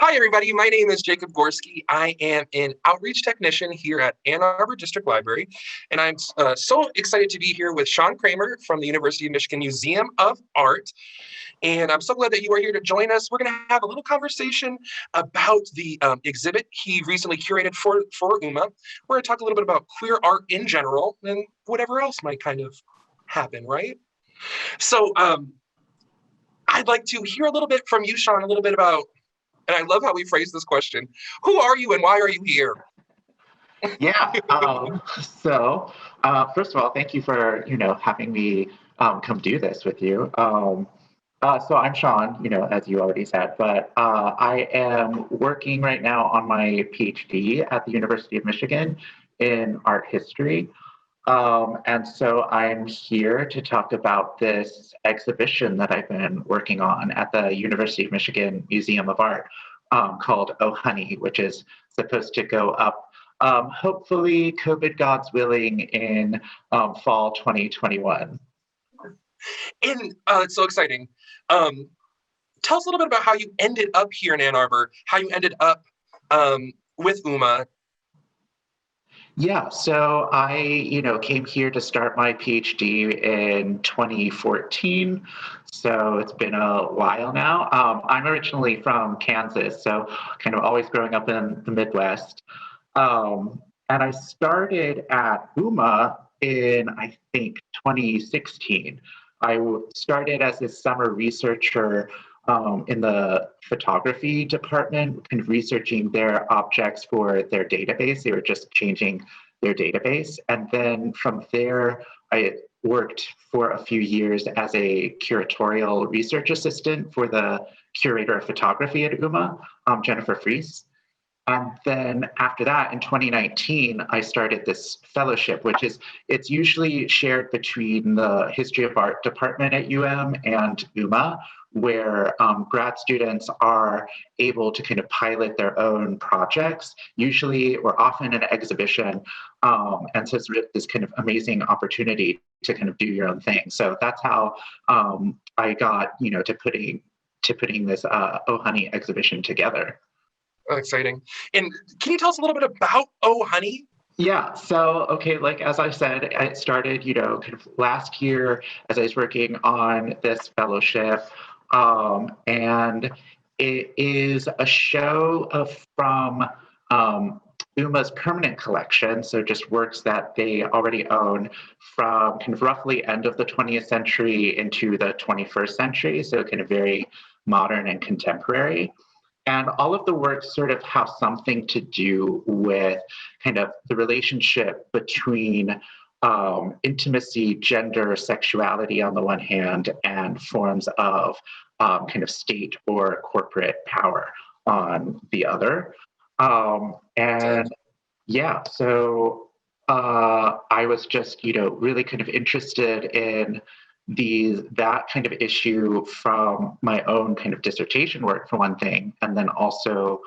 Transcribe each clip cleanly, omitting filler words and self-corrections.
Hi, everybody. My name is Jacob Gorski. I am an outreach technician here at Ann Arbor District Library, and I'm so excited to be here with Sean Kramer from the University of Michigan Museum of Art. And I'm so glad that you are here to join us. We're going to have a little conversation about the exhibit he recently curated for UMMA. We're going to talk a little bit about queer art in general and whatever else might kind of happen, right? So I'd like to hear a little bit from you, Sean, a little bit about, and I love how we phrase this question. Who are you and why are you here? Yeah. First of all, thank you for, having me come do this with you. So I'm Sean, as you already said, but I am working right now on my PhD at the University of Michigan in art history. And so I'm here to talk about this exhibition that I've been working on at the University of Michigan Museum of Art called Oh Honey, which is supposed to go up, hopefully, COVID God's willing, in fall 2021. And it's so exciting. Tell us a little bit about how you ended up here in Ann Arbor, how you ended up with UMMA. Yeah, so I, came here to start my PhD in 2014. So it's been a while now. I'm originally from Kansas, so kind of always growing up in the Midwest. And I started at UMMA in, I think, 2016. I started as a summer researcher in the photography department, kind of researching their objects for their database. They were just changing their database. And then from there, I worked for a few years as a curatorial research assistant for the curator of photography at UMMA, Jennifer Fries. And then after that, in 2019, I started this fellowship, it's usually shared between the History of Art department at and UMMA, where grad students are able to kind of pilot their own projects, usually or often an exhibition. And so it's this kind of amazing opportunity to kind of do your own thing. So that's how I got, to putting this Oh Honey exhibition together. Oh, exciting. And can you tell us a little bit about Oh Honey? Yeah, so, okay, like as I said, it started, kind of last year as I was working on this fellowship. And it is a show from UMMA's permanent collection, so just works that they already own from kind of roughly end of the 20th century into the 21st century, so kind of very modern and contemporary. And all of the works sort of have something to do with kind of the relationship between intimacy, gender, sexuality on the one hand, and forms of kind of state or corporate power on the other. And yeah, so I was just, really kind of interested in that kind of issue from my own kind of dissertation work, for one thing, and then also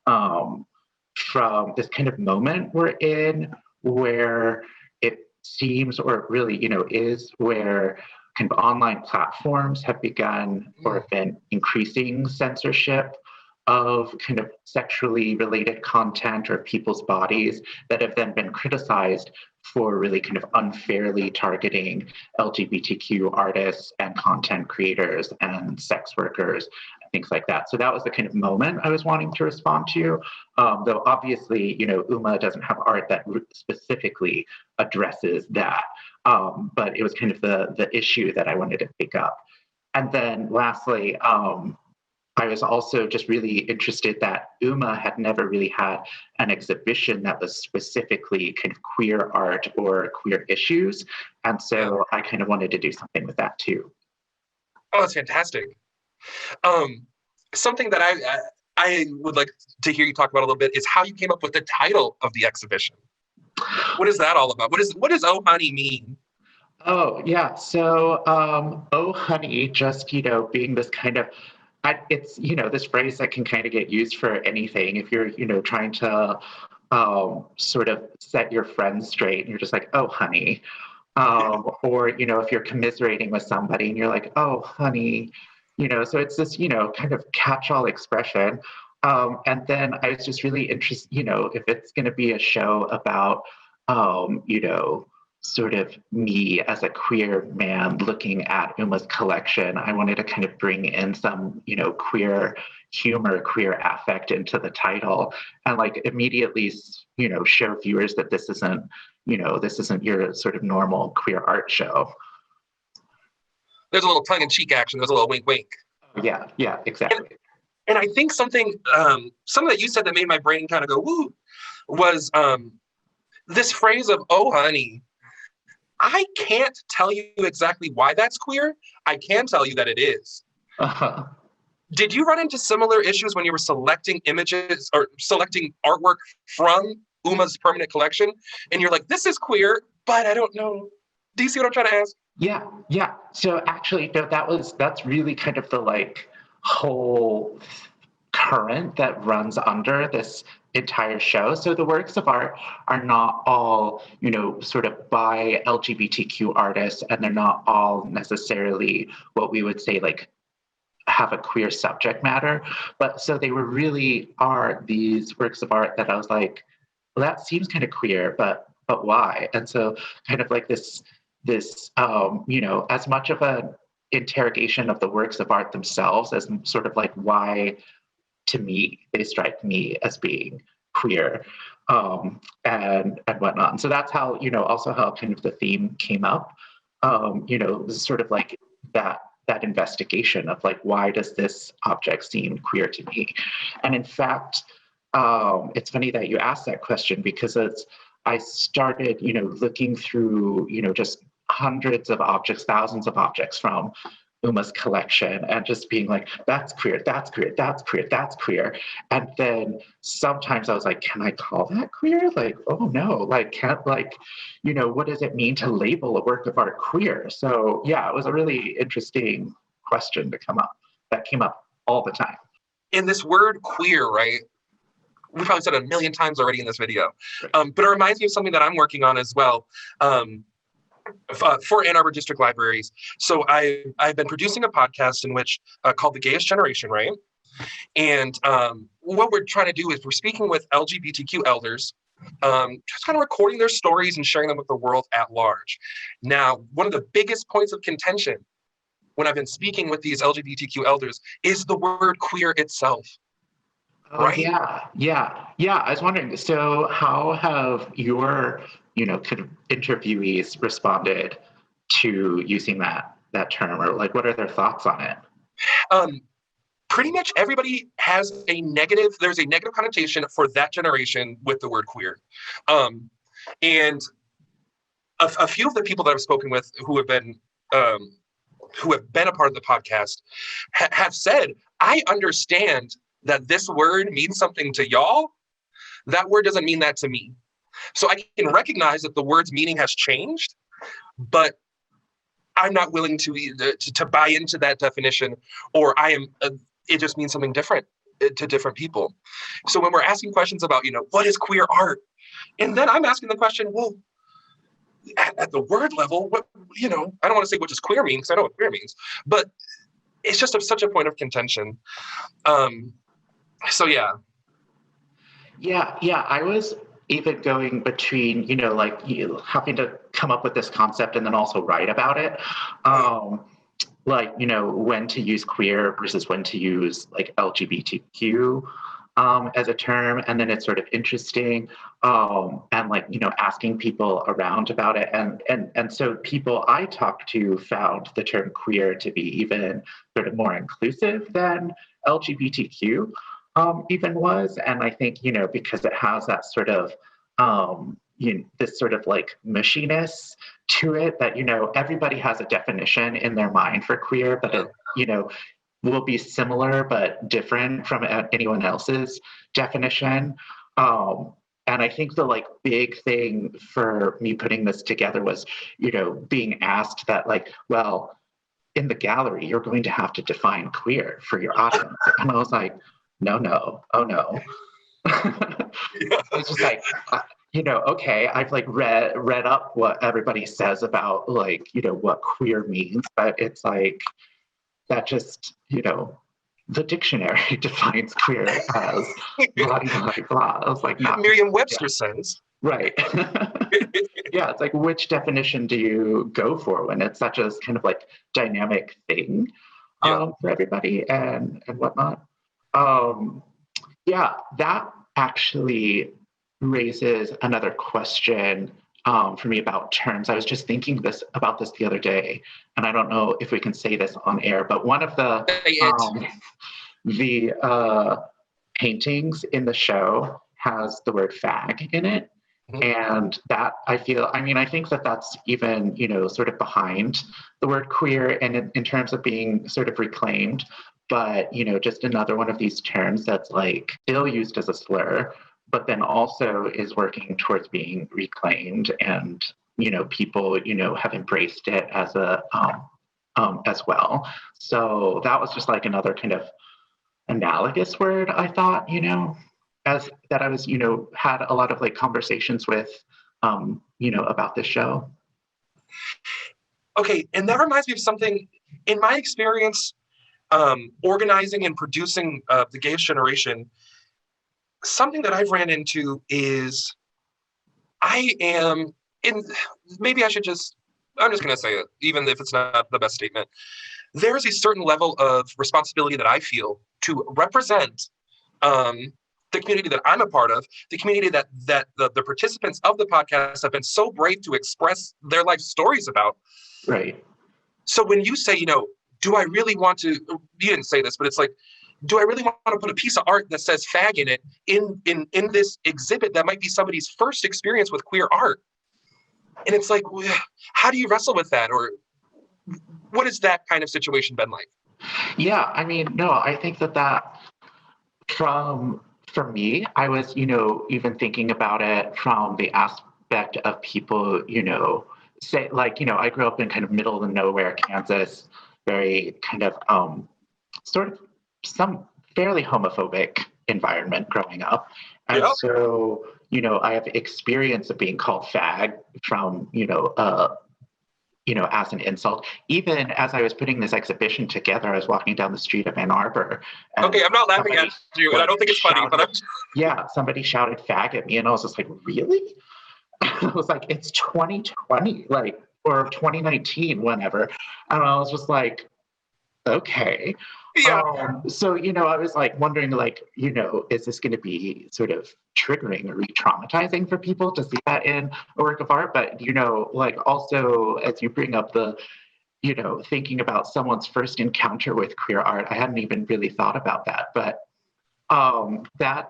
from this kind of moment we're in where it seems, or it really, is, where kind of online platforms have begun or have been increasing censorship of kind of sexually related content or people's bodies that have then been criticized for really kind of unfairly targeting LGBTQ artists and content creators and sex workers and things like that. So that was the kind of moment I was wanting to respond to. Though obviously, UMMA doesn't have art that specifically addresses that. But it was kind of the issue that I wanted to pick up. And then lastly, I was also just really interested that UMMA had never really had an exhibition that was specifically kind of queer art or queer issues. And so I kind of wanted to do something with that too. Oh, that's fantastic. Something that I would like to hear you talk about a little bit is how you came up with the title of the exhibition. What is that all about? What does Oh Honey mean? Oh, yeah. So, Oh Honey, just, being this kind of, it's, this phrase that can kind of get used for anything. If you're, trying to sort of set your friends straight and you're just like, oh, honey. Or, if you're commiserating with somebody and you're like, oh, honey, so it's this, kind of catch-all expression. And then I was just really interested, if it's going to be a show about, sort of me as a queer man looking at UMMA's collection, I wanted to kind of bring in some, queer humor, queer affect into the title, and like immediately, show viewers that this isn't your sort of normal queer art show. There's a little tongue-in-cheek action. There's a little wink. Yeah, exactly. And I think something that you said that made my brain kind of go woo was this phrase of "oh honey." I can't tell you exactly why that's queer. I can tell you that it is. Uh-huh. Did you run into similar issues when you were selecting images or selecting artwork from UMMA's permanent collection? And you're like, this is queer, but I don't know. Do you see what I'm trying to ask? Yeah. So actually, no, that's really kind of the like whole current that runs under this entire show. So the works of art are not all, sort of by LGBTQ artists, and they're not all necessarily what we would say like have a queer subject matter. But so they are these works of art that I was like, well, that seems kind of queer, but why? And so kind of like this, as much of an interrogation of the works of art themselves as sort of like why, to me, they strike me as being queer, and whatnot. And so that's how, also how kind of the theme came up, sort of like that investigation of like, why does this object seem queer to me? And in fact, it's funny that you asked that question, because I started, looking through, just hundreds of objects, thousands of objects from UMMA's collection, and just being like, that's queer, that's queer, that's queer, that's queer. And then sometimes I was like, can I call that queer? Like, oh no, like, can't, like, what does it mean to label a work of art queer? So yeah, it was a really interesting question that came up all the time. In this word queer, right? We probably said it a million times already in this video, but it reminds me of something that I'm working on as well. For Ann Arbor District Libraries. So I've been producing a podcast in which called the Gayest Generation, right? And what we're trying to do is we're speaking with LGBTQ elders, just kind of recording their stories and sharing them with the world at large. Now, one of the biggest points of contention when I've been speaking with these LGBTQ elders is the word queer itself. Right? Yeah. I was wondering, so how have your, kind of interviewees responded to using that term, or like, what are their thoughts on it? Pretty much everybody has there's a negative connotation for that generation with the word queer. And a few of the people that I've spoken with who have been a part of the podcast have said, I understand that this word means something to y'all. That word doesn't mean that to me. So I can recognize that the word's meaning has changed, but I'm not willing to buy into that definition, or it just means something different to different people. So when we're asking questions about, what is queer art? And then I'm asking the question, well, at the word level, what, I don't want to say what does queer mean, because I know what queer means, but it's just such a point of contention. So yeah. I was even going between, having to come up with this concept and then also write about it. When to use queer versus when to use like LGBTQ as a term. And then it's sort of interesting, and asking people around about it. And so people I talked to found the term queer to be even sort of more inclusive than LGBTQ even was. And I think, because it has that sort of, this sort of like mushiness to it that, everybody has a definition in their mind for queer, but it, will be similar but different from anyone else's definition. And I think the like big thing for me putting this together was, being asked that like, well, in the gallery, you're going to have to define queer for your audience. And I was like, no, oh no. It's just like, okay, I've like read up what everybody says about like, what queer means, but it's like, that just, the dictionary defines queer as blah, blah, blah. I was like, not Merriam-Webster says. Right. Yeah, it's like, which definition do you go for when it's such a kind of like dynamic thing for everybody and whatnot? Yeah, that actually raises another question for me about terms. I was just thinking about this the other day, and I don't know if we can say this on air, but one of the paintings in the show has the word fag in it. And that I think that that's even, sort of behind the word queer and in terms of being sort of reclaimed, but, just another one of these terms that's like still used as a slur, but then also is working towards being reclaimed and, people, have embraced it as as well. So that was just like another kind of analogous word, I thought, as that I was, had a lot of like conversations with, about this show. Okay, and that reminds me of something in my experience organizing and producing the Gayest Generation. Something that I've ran into is I'm just going to say it, even if it's not the best statement. There's a certain level of responsibility that I feel to represent the community that I'm a part of, the community that the participants of the podcast have been so brave to express their life stories about. Right. So when you say, do I really want to, you didn't say this, but it's like, do I really want to put a piece of art that says fag in it in this exhibit that might be somebody's first experience with queer art? And it's like, how do you wrestle with that? Or what has that kind of situation been like? Yeah, I think that for me, I was, even thinking about it from the aspect of people, say like, I grew up in kind of middle of nowhere, Kansas, very kind of sort of some fairly homophobic environment growing up. And so, I have experience of being called fag from, as an insult. Even as I was putting this exhibition together, I was walking down the street of Ann Arbor. Okay, I'm not laughing at you, and I don't think it's funny, but somebody shouted fag at me, and I was just like, really? I was like, it's 2020, or 2019, whenever. And I was just like, okay. Yeah. So, I was like wondering, is this going to be sort of triggering or re-traumatizing for people to see that in a work of art? But, also as you bring up the, thinking about someone's first encounter with queer art, I hadn't even really thought about that. But that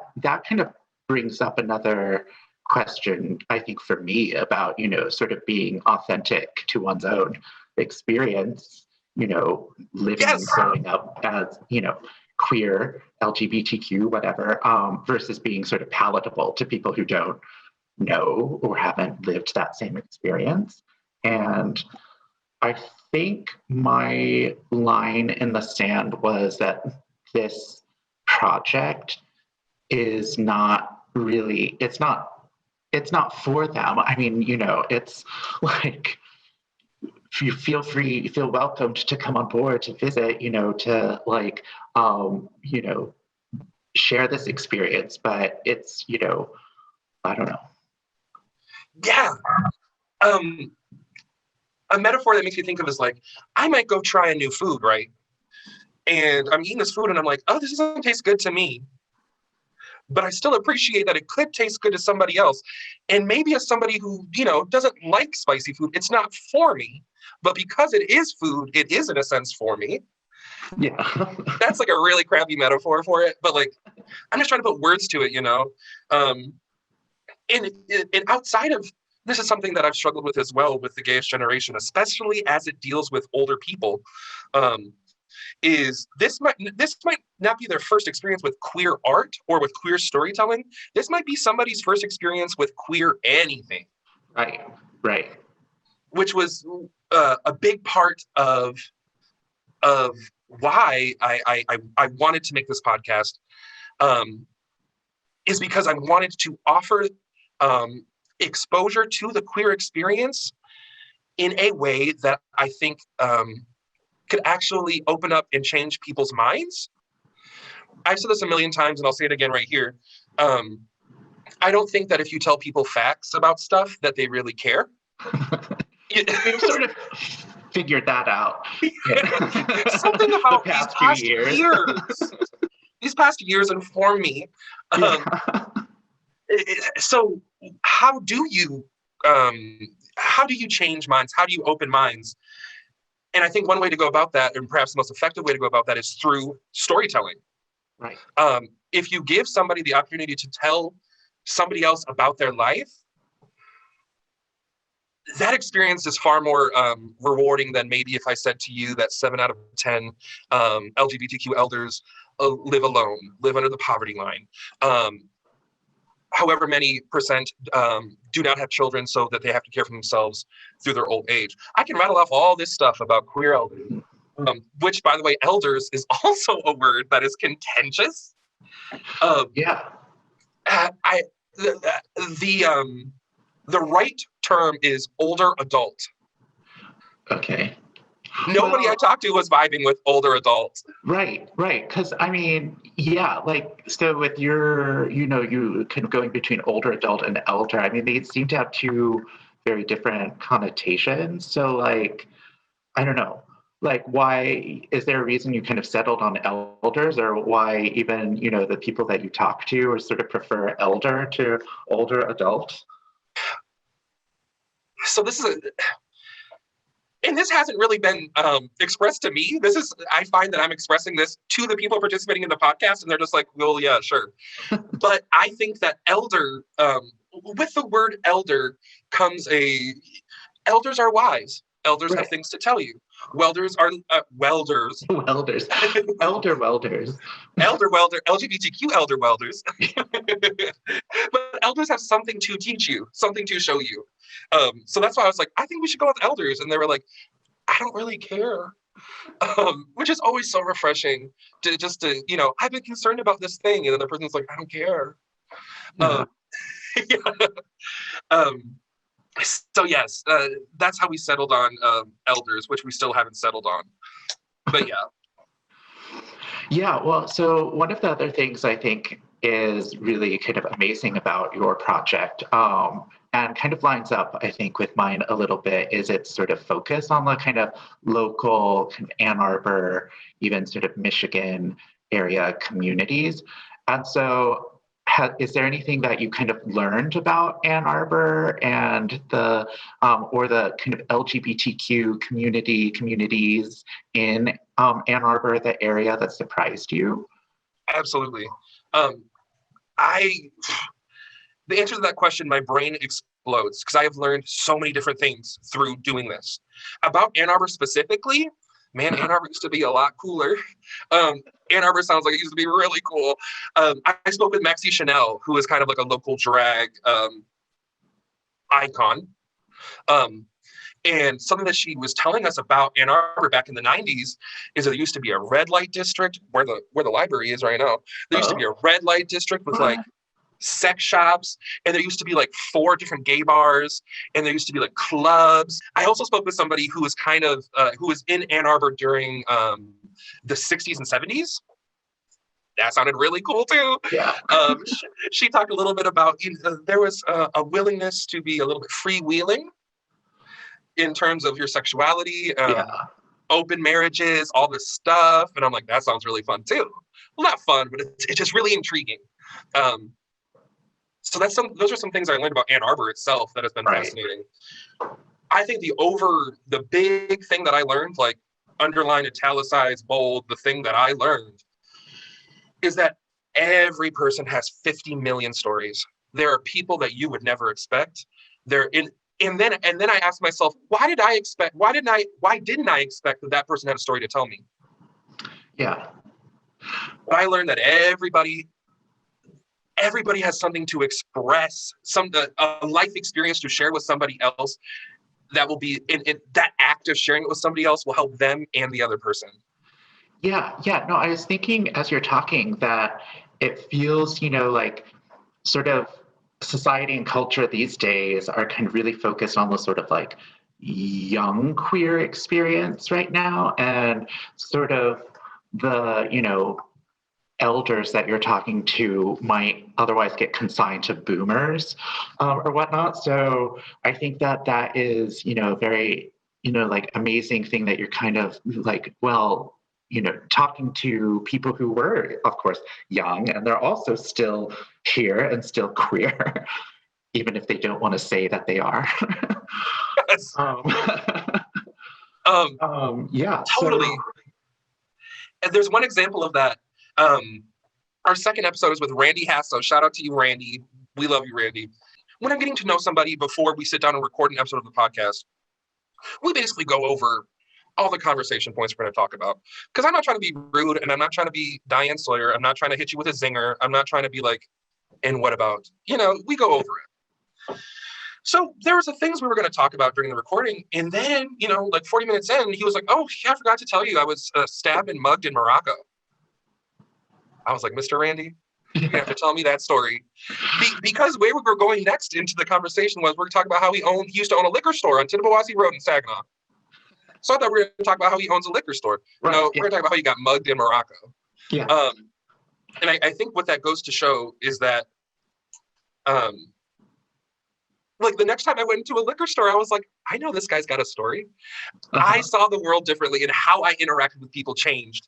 kind of brings up another question, I think, for me about, sort of being authentic to one's own experience, living and growing up as, queer, LGBTQ, whatever, versus being sort of palatable to people who don't know or haven't lived that same experience. And I think my line in the sand was that this project is not really, it's not for them. It's like, you feel welcomed to come on board, to visit, to share this experience, but it's, I don't know. Yeah. A metaphor that makes me think of is like, I might go try a new food, right? And I'm eating this food and I'm like, oh, this doesn't taste good to me. But I still appreciate that it could taste good to somebody else. And maybe as somebody who, doesn't like spicy food, it's not for me. But because it is food, it is in a sense for me. Yeah. That's like a really crappy metaphor for it. But like, I'm just trying to put words to it, And outside of, this is something that I've struggled with as well with the Gayest Generation, especially as it deals with older people. Is this might not be their first experience with queer art or with queer storytelling. This might be somebody's first experience with queer anything. Right. Which was a big part of why I wanted to make this podcast, is because I wanted to offer exposure to the queer experience in a way that I think could actually open up and change people's minds. I've said this a million times and I'll say it again right here. I don't think that if you tell people facts about stuff that they really care. We've sort of figured that out. Something about the these past years. These past years inform me. So how do you change minds? How do you open minds? And I think one way to go about that, and perhaps the most effective way to go about that, is through storytelling. Right. If you give somebody the opportunity to tell somebody else about their life, that experience is far more rewarding than maybe if I said to you that 7 out of 10 LGBTQ elders live alone, live under the poverty line. However many percent do not have children so that they have to care for themselves through their old age. I can rattle off all this stuff about queer elders, which, by the way, elders is also a word that is contentious. The right term is older adult. Okay. Nobody I talked to was vibing with older adults. Right. Because I mean, so with your, you kind of going between older adult and elder, I mean, they seem to have two very different connotations. So like, I don't know, like why, is there a reason you kind of settled on elders, or why even, the people that you talk to or sort of prefer elder to older adult? So this hasn't really been expressed to me. I find that I'm expressing this to the people participating in the podcast, and they're just like, well, yeah, sure. But I think that elder, with the word elder comes elders are wise. Elders have things to tell you. Welders are welders. Welders. Elder welders. Elder welder, LGBTQ elder welders. But elders have something to teach you, something to show you. So that's why I was like, I think we should go with elders. And they were like, I don't really care. Which is always so refreshing to I've been concerned about this thing. And then the person's like, I don't care. So yes, that's how we settled on elders, which we still haven't settled on. But yeah. Yeah, well, so one of the other things I think is really kind of amazing about your project, and kind of lines up, I think, with mine a little bit, is its sort of focus on the kind of local kind of Ann Arbor, even sort of Michigan area communities. And so is there anything that you kind of learned about Ann Arbor and the or the kind of LGBTQ communities in Ann Arbor, the area, that surprised you? Absolutely. The answer to that question, my brain explodes, because I have learned so many different things through doing this. About Ann Arbor specifically, man, Ann Arbor used to be a lot cooler. Ann Arbor sounds like it used to be really cool. I spoke with Maxie Chanel, who is kind of like a local drag icon. And something that she was telling us about Ann Arbor back in the 90s is there used to be a red light district where the library is right now. There used to be a red light district with like sex shops, and there used to be like 4 different gay bars, and there used to be like clubs. I also spoke with somebody who was kind of who was in Ann Arbor during the 60s and 70s. That sounded really cool too. Yeah. She talked a little bit about there was a willingness to be a little bit freewheeling in terms of your sexuality, open marriages, all this stuff, and I'm like, that sounds really fun too. Well, not fun, but it's just really intriguing. So those are some things I learned about Ann Arbor itself that has been fascinating. I think the big thing that I learned, like underline, italicized, bold, the thing that I learned is that every person has 50 million stories. There are people that you would never expect. And then I asked myself, why didn't I expect that person had a story to tell me? Yeah. But I learned that everybody has something to express, a life experience to share with somebody else that will be in that act of sharing it with somebody else will help them and the other person. Yeah. No, I was thinking as you're talking that it feels, like sort of society and culture these days are kind of really focused on the sort of like young queer experience right now, and sort of the, elders that you're talking to might otherwise get consigned to boomers or whatnot. So I think that that is, very, like amazing thing that you're kind of like, well, talking to people who were, of course, young, and they're also still here and still queer, even if they don't want to say that they are. Yes. Yeah. Totally. So, And there's one example of that. Our second episode is with Randy Hassell. Shout out to you, Randy. We love you, Randy. When I'm getting to know somebody before we sit down and record an episode of the podcast, we basically go over all the conversation points we're going to talk about. Because I'm not trying to be rude, and I'm not trying to be Diane Sawyer. I'm not trying to hit you with a zinger. I'm not trying to be like, and what about? We go over it. So there was the things we were going to talk about during the recording. And then, like 40 minutes in, he was like, oh, yeah, I forgot to tell you I was stabbed and mugged in Morocco. I was like, Mr. Randy, you have to tell me that story. Because where we were going next into the conversation was we're talking about how he used to own a liquor store on Tittabawassee Road in Saginaw. So I thought we were going to talk about how he owns a liquor store. Right, no, we're going to talk about how he got mugged in Morocco. Yeah. And I think what that goes to show is that, like the next time I went into a liquor store, I was like, I know this guy's got a story. I saw the world differently, and how I interacted with people changed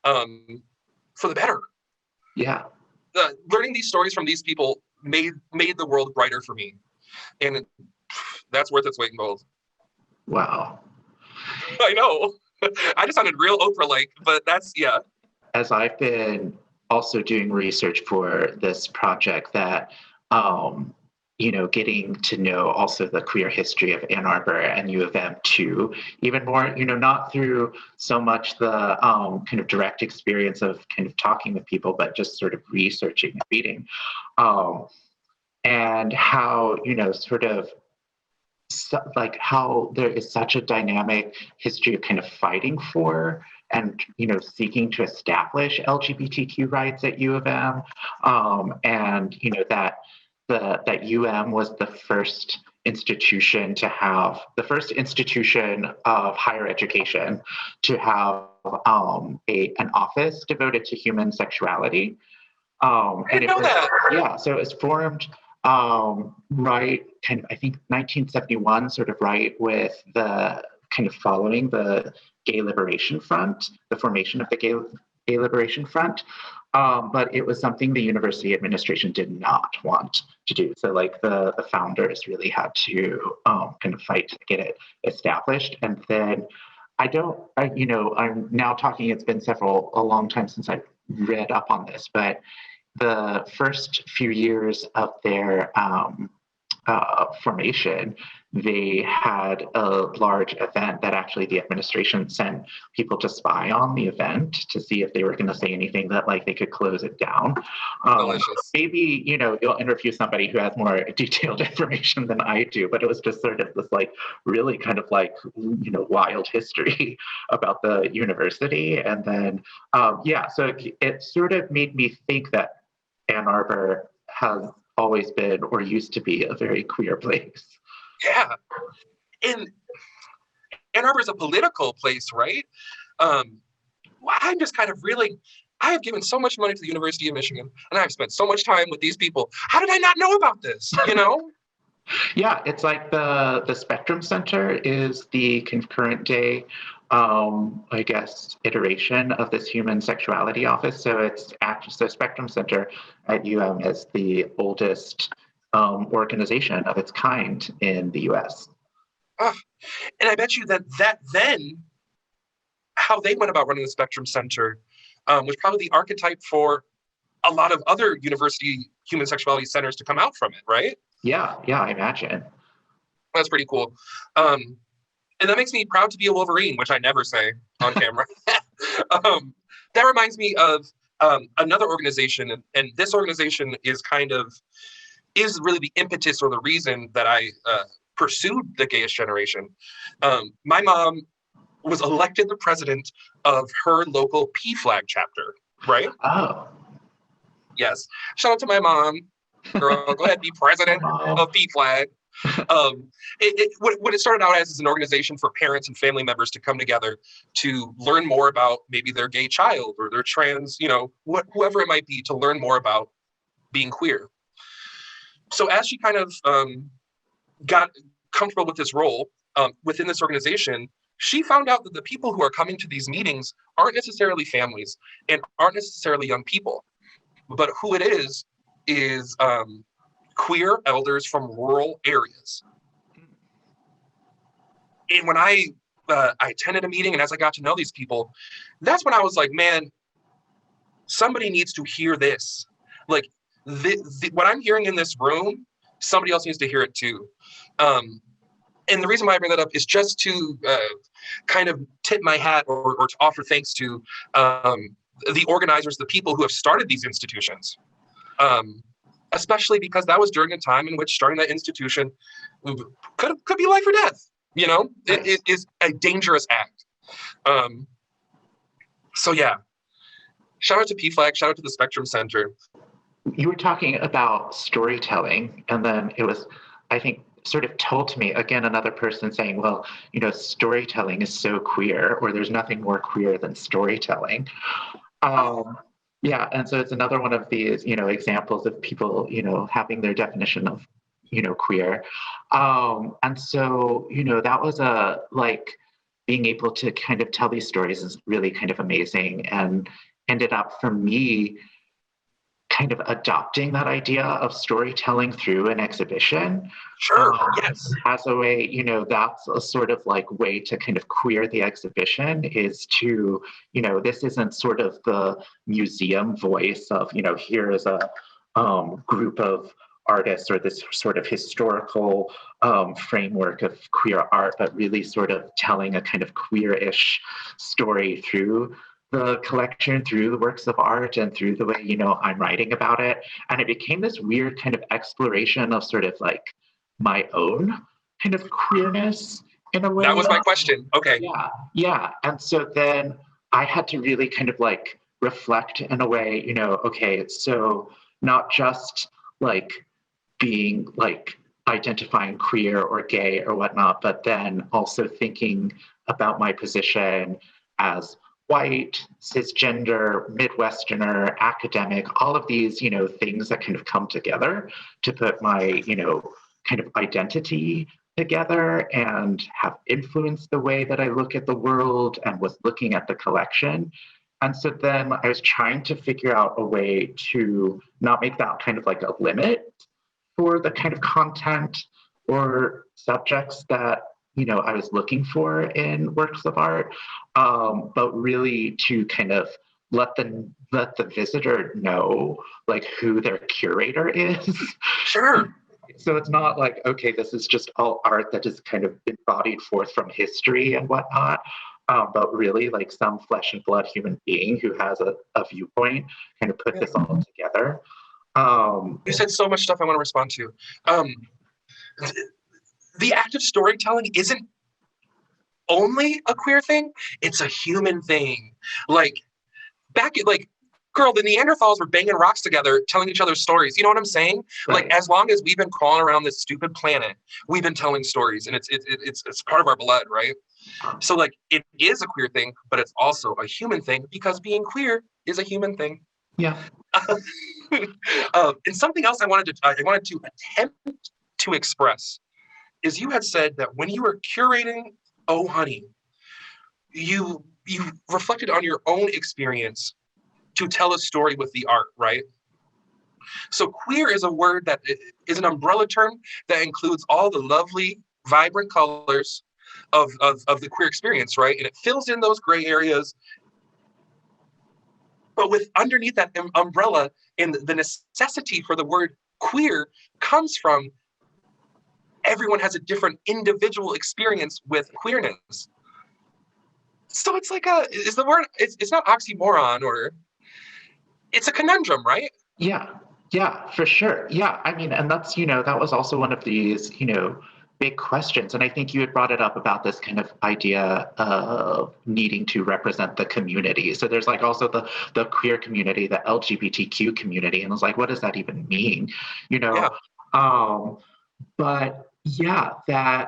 for the better. Yeah. Learning these stories from these people made the world brighter for me. And that's worth its weight in gold. Wow. I know. I just sounded real Oprah-like, but that's, yeah. As I've been also doing research for this project that, getting to know also the queer history of Ann Arbor and U of M too, even more, not through so much the kind of direct experience of kind of talking with people, but just sort of researching and reading. And how, sort of like how there is such a dynamic history of kind of fighting for and, seeking to establish LGBTQ rights at U of M. And, that UM was the first institution of higher education to have an office devoted to human sexuality. I didn't know that. Yeah, so it was formed right, kind of, I think 1971, sort of right with the kind of following the Gay Liberation Front, the formation of the Gay Liberation Front. But it was something the university administration did not want to do. So like the founders really had to kind of fight to get it established. And then I'm now talking, it's been a long time since I read up on this, but the first few years of their formation, they had a large event that actually the administration sent people to spy on the event to see if they were going to say anything that like they could close it down. Maybe, you'll interview somebody who has more detailed information than I do, but it was just sort of this like really kind of like, wild history about the university. And then, so it sort of made me think that Ann Arbor has always been or used to be a very queer place. Yeah. And Ann Arbor is a political place, right? I'm just kind of really, I have given so much money to the University of Michigan, and I've spent so much time with these people. How did I not know about this, Yeah, it's like the Spectrum Center is the current day, I guess, iteration of this human sexuality office. So it's actually, so Spectrum Center at UM is the oldest organization of its kind in the US. And I bet you that then, how they went about running the Spectrum Center was probably the archetype for a lot of other university human sexuality centers to come out from it, right? Yeah, I imagine. That's pretty cool. And that makes me proud to be a Wolverine, which I never say on camera. That reminds me of another organization, and this organization is really the impetus or the reason that I pursued the Gayest Generation. My mom was elected the president of her local PFLAG chapter, right? Oh. Yes. Shout out to my mom. Girl, go ahead, be president of PFLAG. What it started out as is an organization for parents and family members to come together to learn more about maybe their gay child or their trans, whoever it might be, to learn more about being queer. So as she kind of got comfortable with this role within this organization, she found out that the people who are coming to these meetings aren't necessarily families and aren't necessarily young people, but who it is queer elders from rural areas. And when I attended a meeting and as I got to know these people, that's when I was like, man, somebody needs to hear this. Like what I'm hearing in this room, somebody else needs to hear it too. And the reason why I bring that up is just to kind of tip my hat or to offer thanks to the organizers, the people who have started these institutions. Especially because that was during a time in which starting that institution could be life or death. It is a dangerous act. So yeah, shout out to PFLAG, shout out to the Spectrum Center. You were talking about storytelling, and then it was, I think, sort of told to me, again, another person saying, well, storytelling is so queer, or there's nothing more queer than storytelling. Yeah, and so it's another one of these, examples of people, having their definition of, queer. And so, that was being able to kind of tell these stories is really kind of amazing, and ended up for me kind of adopting that idea of storytelling through an exhibition. Sure, yes. As a way, that's a sort of way to kind of queer the exhibition, is to, this isn't sort of the museum voice of, here is a group of artists or this sort of historical framework of queer art, but really sort of telling a kind of queer-ish story through the collection, through the works of art, and through the way, I'm writing about it. And it became this weird kind of exploration of sort of my own kind of queerness in a way. That was my question. Okay. Yeah. And so then I had to really kind of reflect in a way, okay, so not just being identifying queer or gay or whatnot, but then also thinking about my position as white, cisgender, Midwesterner, academic, all of these, things that kind of come together to put my, kind of identity together and have influenced the way that I look at the world and was looking at the collection. And so then I was trying to figure out a way to not make that kind of a limit for the kind of content or subjects that I was looking for in works of art, but really to kind of let the visitor know who their curator is. Sure. So it's not okay, this is just all art that is kind of embodied forth from history and whatnot, but really some flesh and blood human being who has a viewpoint kind of put this all together. You said so much stuff I want to respond to. The act of storytelling isn't only a queer thing, it's a human thing. Girl, the Neanderthals were banging rocks together, telling each other stories. You know what I'm saying? Right. As long as we've been crawling around this stupid planet, we've been telling stories, and it's part of our blood, right? So it is a queer thing, but it's also a human thing, because being queer is a human thing. Yeah. And something else I wanted to attempt to express is you had said that when you were curating Oh Honey, you reflected on your own experience to tell a story with the art, right? So queer is a word that is an umbrella term that includes all the lovely, vibrant colors of the queer experience, right? And it fills in those gray areas. But with underneath that umbrella, and the necessity for the word queer comes from everyone has a different individual experience with queerness. So it's is the word, it's not oxymoron, or it's a conundrum, right? Yeah, for sure. Yeah, I mean, and that's, that was also one of these, big questions. And I think you had brought it up about this kind of idea of needing to represent the community. So there's also the queer community, the LGBTQ community. And I was what does that even mean? Yeah. But Yeah,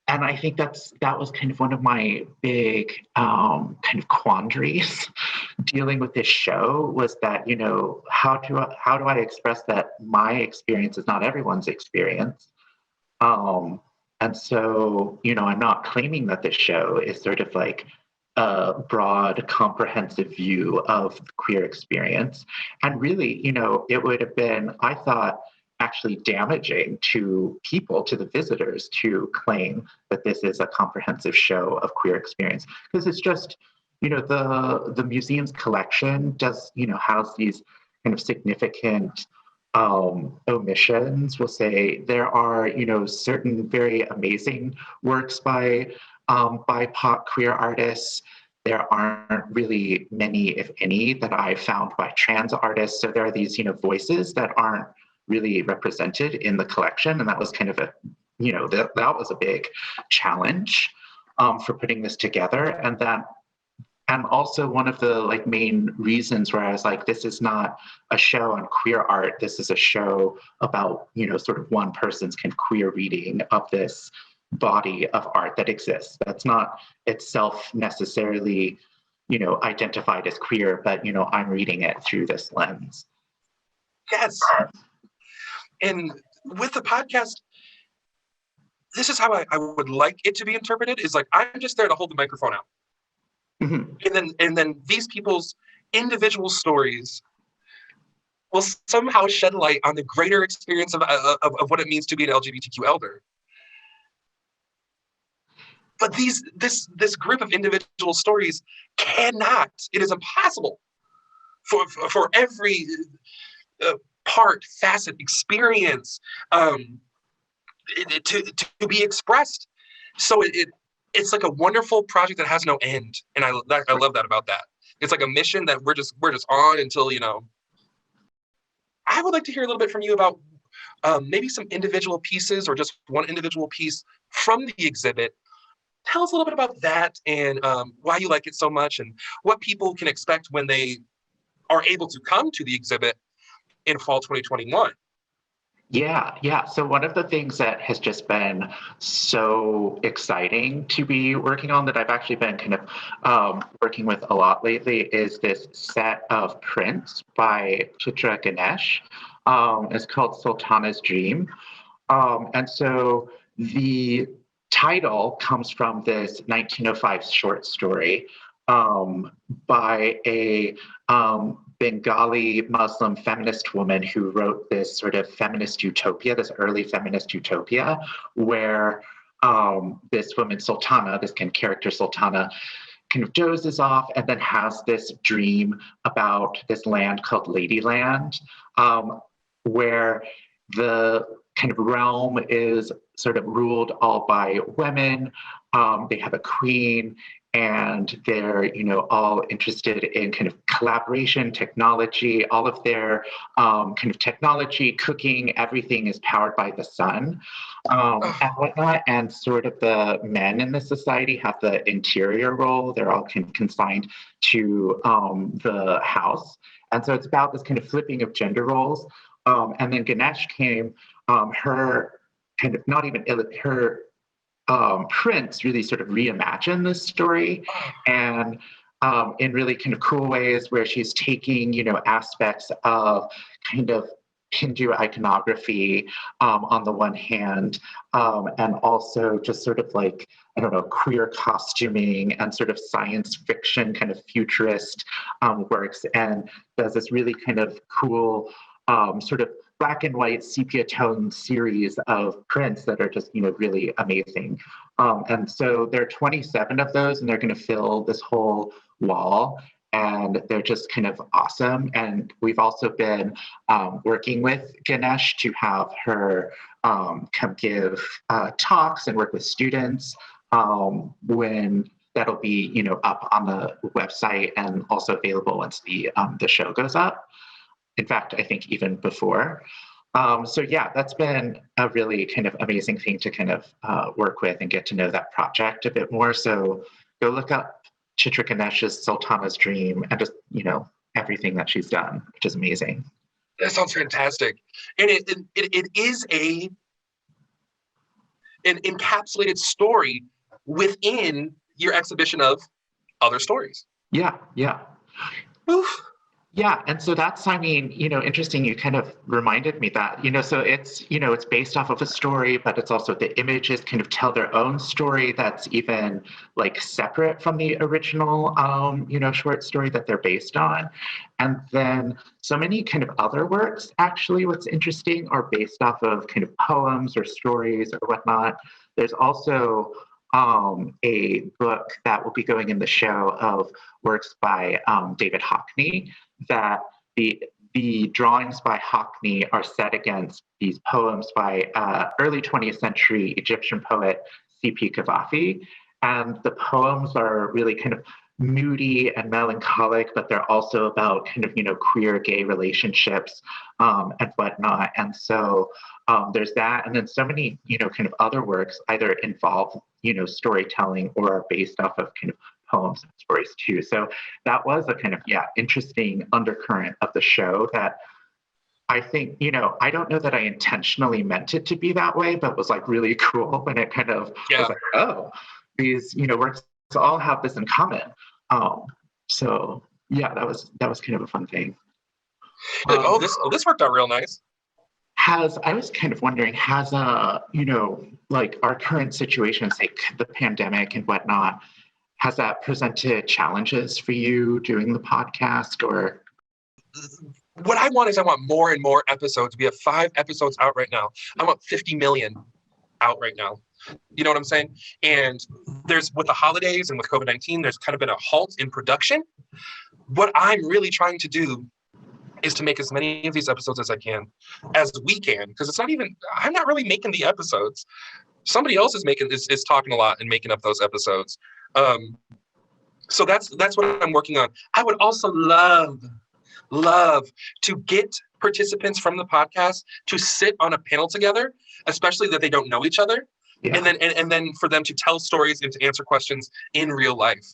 and I think that was kind of one of my big kind of quandaries dealing with this show was that, how do I express that my experience is not everyone's experience? And so, I'm not claiming that this show is sort of like a broad, comprehensive view of the queer experience. And really, it would have been, I thought, actually damaging to people, to the visitors, to claim that this is a comprehensive show of queer experience. Because it's just, the museum's collection does, house these kind of significant omissions. We'll say there are, certain very amazing works by BIPOC queer artists. There aren't really many, if any, that I found by trans artists. So there are these, voices that aren't really represented in the collection, and that was kind of that was a big challenge for putting this together. And also one of the main reasons where I was like, this is not a show on queer art. This is a show about, sort of one person's kind of queer reading of this body of art that exists. That's not itself necessarily, identified as queer, but, I'm reading it through this lens. Yes. And with the podcast, this is how I would like it to be interpreted, is like, I'm just there to hold the microphone out. Mm-hmm. And then these people's individual stories will somehow shed light on the greater experience of what it means to be an LGBTQ elder. But this group of individual stories cannot, it is impossible for every part, facet, experience to be expressed. So it's like a wonderful project that has no end, and I love that about that. It's like a mission that we're just on until I would like to hear a little bit from you about maybe some individual pieces or just one individual piece from the exhibit. Tell us a little bit about that and why you like it so much and what people can expect when they are able to come to the exhibit in fall 2021. Yeah. So one of the things that has just been so exciting to be working on that I've actually been kind of working with a lot lately is this set of prints by Chitra Ganesh. It's called Sultanas Dream. And so the title comes from this 1905 short story by a Bengali Muslim feminist woman who wrote this sort of feminist utopia, this early feminist utopia, where this woman, Sultana, this kind of character Sultana, kind of dozes off and then has this dream about this land called Ladyland, where the kind of realm is sort of ruled all by women. They have a queen, and they're, all interested in kind of collaboration, technology, all of their kind of technology, cooking, everything is powered by the sun and whatnot. And sort of the men in the society have the interior role. They're all consigned to the house. And so it's about this kind of flipping of gender roles. And then Ganesh came, her kind of not even her prints really sort of reimagine this story and in really kind of cool ways where she's taking, aspects of kind of Hindu iconography on the one hand, and also just sort of like, I don't know, queer costuming and sort of science fiction kind of futurist works, and does this really kind of cool sort of black and white sepia tone series of prints that are just, really amazing. And so there are 27 of those, and they're going to fill this whole wall. And they're just kind of awesome. And we've also been working with Ganesh to have her come give talks and work with students when that'll be, up on the website and also available once the show goes up. In fact, I think even before. So yeah, that's been a really kind of amazing thing to kind of work with and get to know that project a bit more. So go look up Chitra Ganesh's Sultana's Dream and just, everything that she's done, which is amazing. That sounds fantastic. And it is an encapsulated story within your exhibition of other stories. Yeah, yeah. Oof. Yeah, and so that's, I mean, interesting. You kind of reminded me that, so it's based off of a story, but it's also the images kind of tell their own story that's even like separate from the original, short story that they're based on. And then so many kind of other works, actually, what's interesting, are based off of kind of poems or stories or whatnot. There's also a book that will be going in the show of works by David Hockney, that the drawings by Hockney are set against these poems by early 20th century Egyptian poet C.P. Cavafy. And the poems are really kind of moody and melancholic, but they're also about kind of, queer gay relationships and whatnot. And so there's that. And then so many, kind of other works either involve, storytelling or are based off of kind of poems and stories too. So that was a kind of, interesting undercurrent of the show that I think, I don't know that I intentionally meant it to be that way, but was like really cool when it kind of was like, oh, these, works all have this in common. So yeah, that was kind of a fun thing. This worked out real nice. I was kind of wondering, has like our current situation, like the pandemic and whatnot, has that presented challenges for you doing the podcast? Or what I want more and more episodes. We have 5 episodes out right now. I want 50 million out right now. You know what I'm saying? And there's, with the holidays and with COVID-19, there's kind of been a halt in production. What I'm really trying to do is to make as many of these episodes as we can, because it's not even, I'm not really making the episodes. Somebody else is talking a lot and making up those episodes. So that's what I'm working on. I would also love to get participants from the podcast to sit on a panel together, especially that they don't know each other. Yeah. And then for them to tell stories and to answer questions in real life.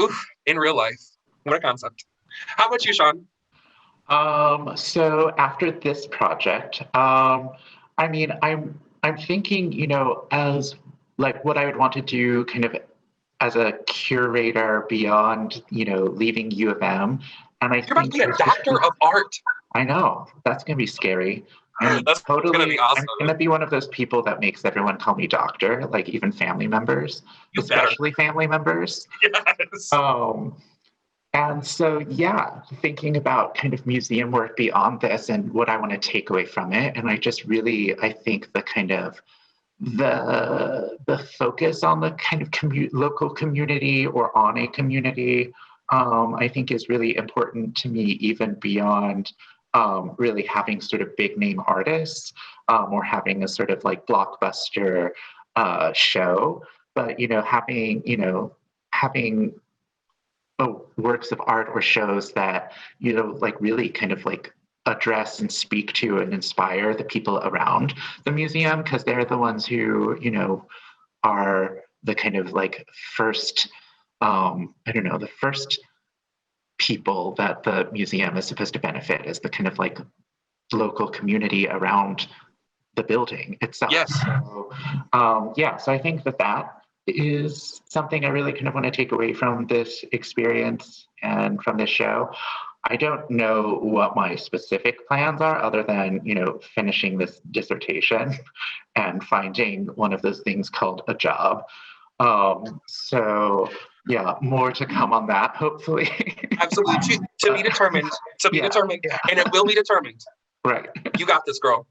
Oof, in real life. What a concept. How about you, Sean? So after this project, I mean, I'm thinking, as like what I would want to do kind of as a curator beyond, leaving U of M. And You're about to be a doctor of art. I know, that's going to be scary. That's totally going to be awesome. I'm going to be one of those people that makes everyone call me doctor, like even family members, especially family members. Yes. And so, thinking about kind of museum work beyond this and what I want to take away from it. And I think the kind of the focus on the kind of local community or on a community, I think is really important to me, even beyond really having sort of big name artists or having a sort of like blockbuster show, but having works of art or shows that like really kind of like address and speak to and inspire the people around the museum, because they're the ones who are the kind of like first the first people that the museum is supposed to benefit, as the kind of like local community around the building itself. Yes. So, so I think that is something I really kind of want to take away from this experience and from this show. I don't know what my specific plans are, other than, finishing this dissertation and finding one of those things called a job. So yeah, more to come on that, hopefully. Absolutely. To be determined. Determined. Yeah. And it will be determined. Right. You got this, girl.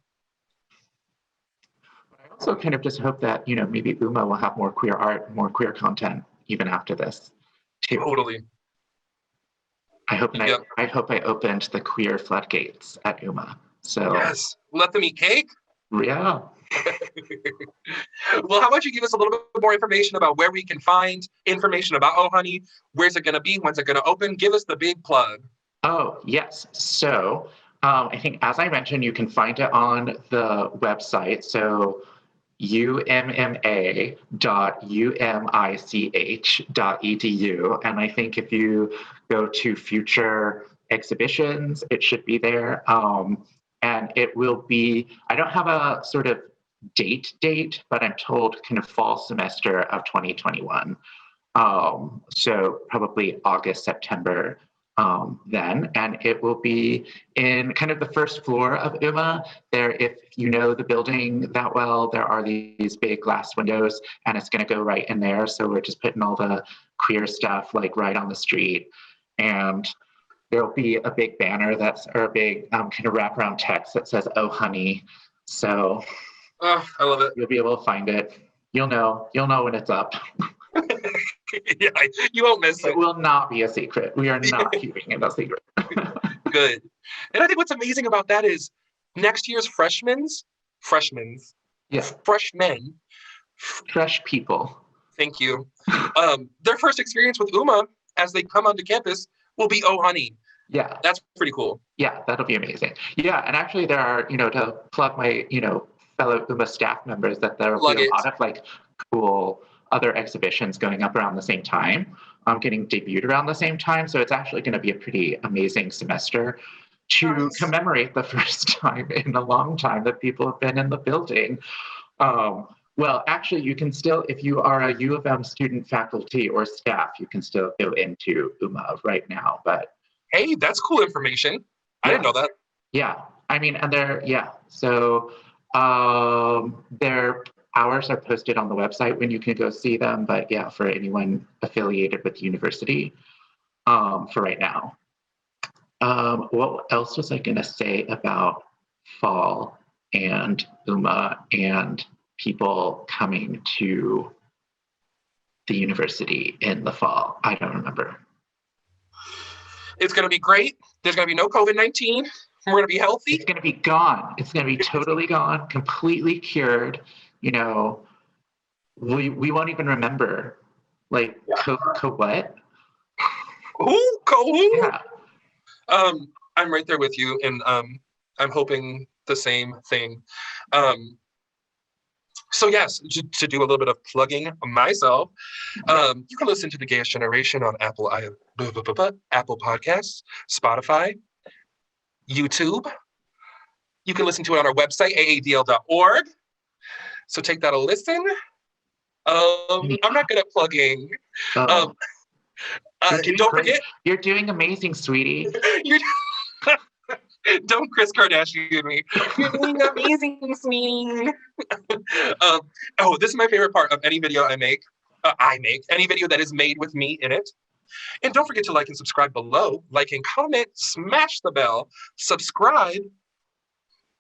I also kind of just hope that, maybe UMMA will have more queer art, more queer content even after this too. Totally. I hope I opened the queer floodgates at UMMA. So yes, let them eat cake. Yeah. Well, how about you give us a little bit more information about where we can find information about Oh Honey? Where's it going to be? When's it going to open? Give us the big plug. Oh, yes. So I think, as I mentioned, you can find it on the website. So umma.umich.edu. And I think if you go to future exhibitions, it should be there. And it will be, I don't have a sort of date, but I'm told kind of fall semester of 2021. So probably August, September then, and it will be in kind of the first floor of UMMA. There, if you know the building that well, there are these big glass windows, and it's going to go right in there. So we're just putting all the queer stuff like right on the street, and there'll be a big banner or a big kind of wraparound text that says "Oh, honey." So I love it. you'll be able to find it. You'll know when it's up. Yeah, you won't miss it. It will not be a secret. We are not keeping it a secret. Good. And I think what's amazing about that is next year's freshmen, Fresh people. Thank you. Their first experience with UMMA as they come onto campus will be "Oh, honey." Yeah. That's pretty cool. Yeah, that'll be amazing. Yeah, and actually there are, to plug my, fellow UMMA staff members, that there will be a lot of like cool other exhibitions going up around the same time, getting debuted around the same time. So it's actually going to be a pretty amazing semester to commemorate the first time in a long time that people have been in the building. Well, actually, you can still, if you are a U of M student, faculty, or staff, you can still go into UMMA right now. But hey, that's cool information. I didn't know that. Yeah, I mean, and so their hours are posted on the website when you can go see them. But yeah, for anyone affiliated with the university, for right now. What else was I going to say about fall and UMMA and people coming to the university in the fall? I don't remember. It's going to be great. There's going to be no COVID-19. We're going to be healthy. It's going to be gone. It's going to be totally gone, completely cured. We won't even remember. Like, what? Who? Yeah. I'm right there with you, and I'm hoping the same thing. So yes, to do a little bit of plugging myself, you can listen to the Gayest Generation on Apple Podcasts, Spotify, YouTube. You can listen to it on our website, AADL.org. So take that a listen. I'm not good at plugging. Don't forget. You're doing amazing, sweetie. Don't Kris Kardashian me. You're doing amazing, sweetie. This is my favorite part of any video I make. Any video that is made with me in it. And don't forget to like and subscribe below. Like and comment, smash the bell, subscribe,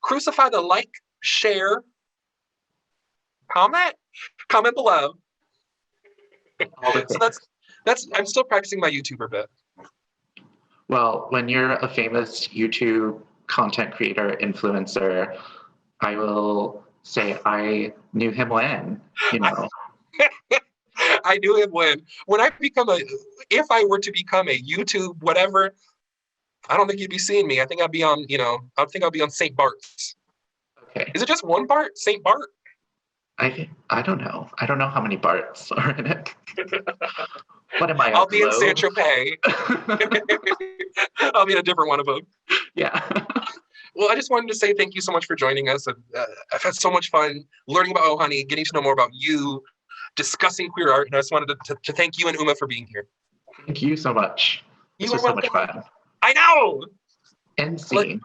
crucify the like, share, comment below. So that's I'm still practicing my YouTuber bit. Well, when you're a famous YouTube content creator, influencer, I will say I knew him when. I knew him when if I were to become a YouTube whatever, I don't think you'd be seeing me. I think I'd be on, I'll be on St. Bart's. Okay. Is it just one Bart? St. Bart? I don't know. I don't know how many Barts are in it. What am I? I'll be in San Tropez. I'll be in a different one of them. Yeah. Well, I just wanted to say thank you so much for joining us. I've had so much fun learning about Oh Honey, getting to know more about you, discussing queer art, and I just wanted to thank you and UMMA for being here. Thank you so much. This was so much fun. I know. End scene.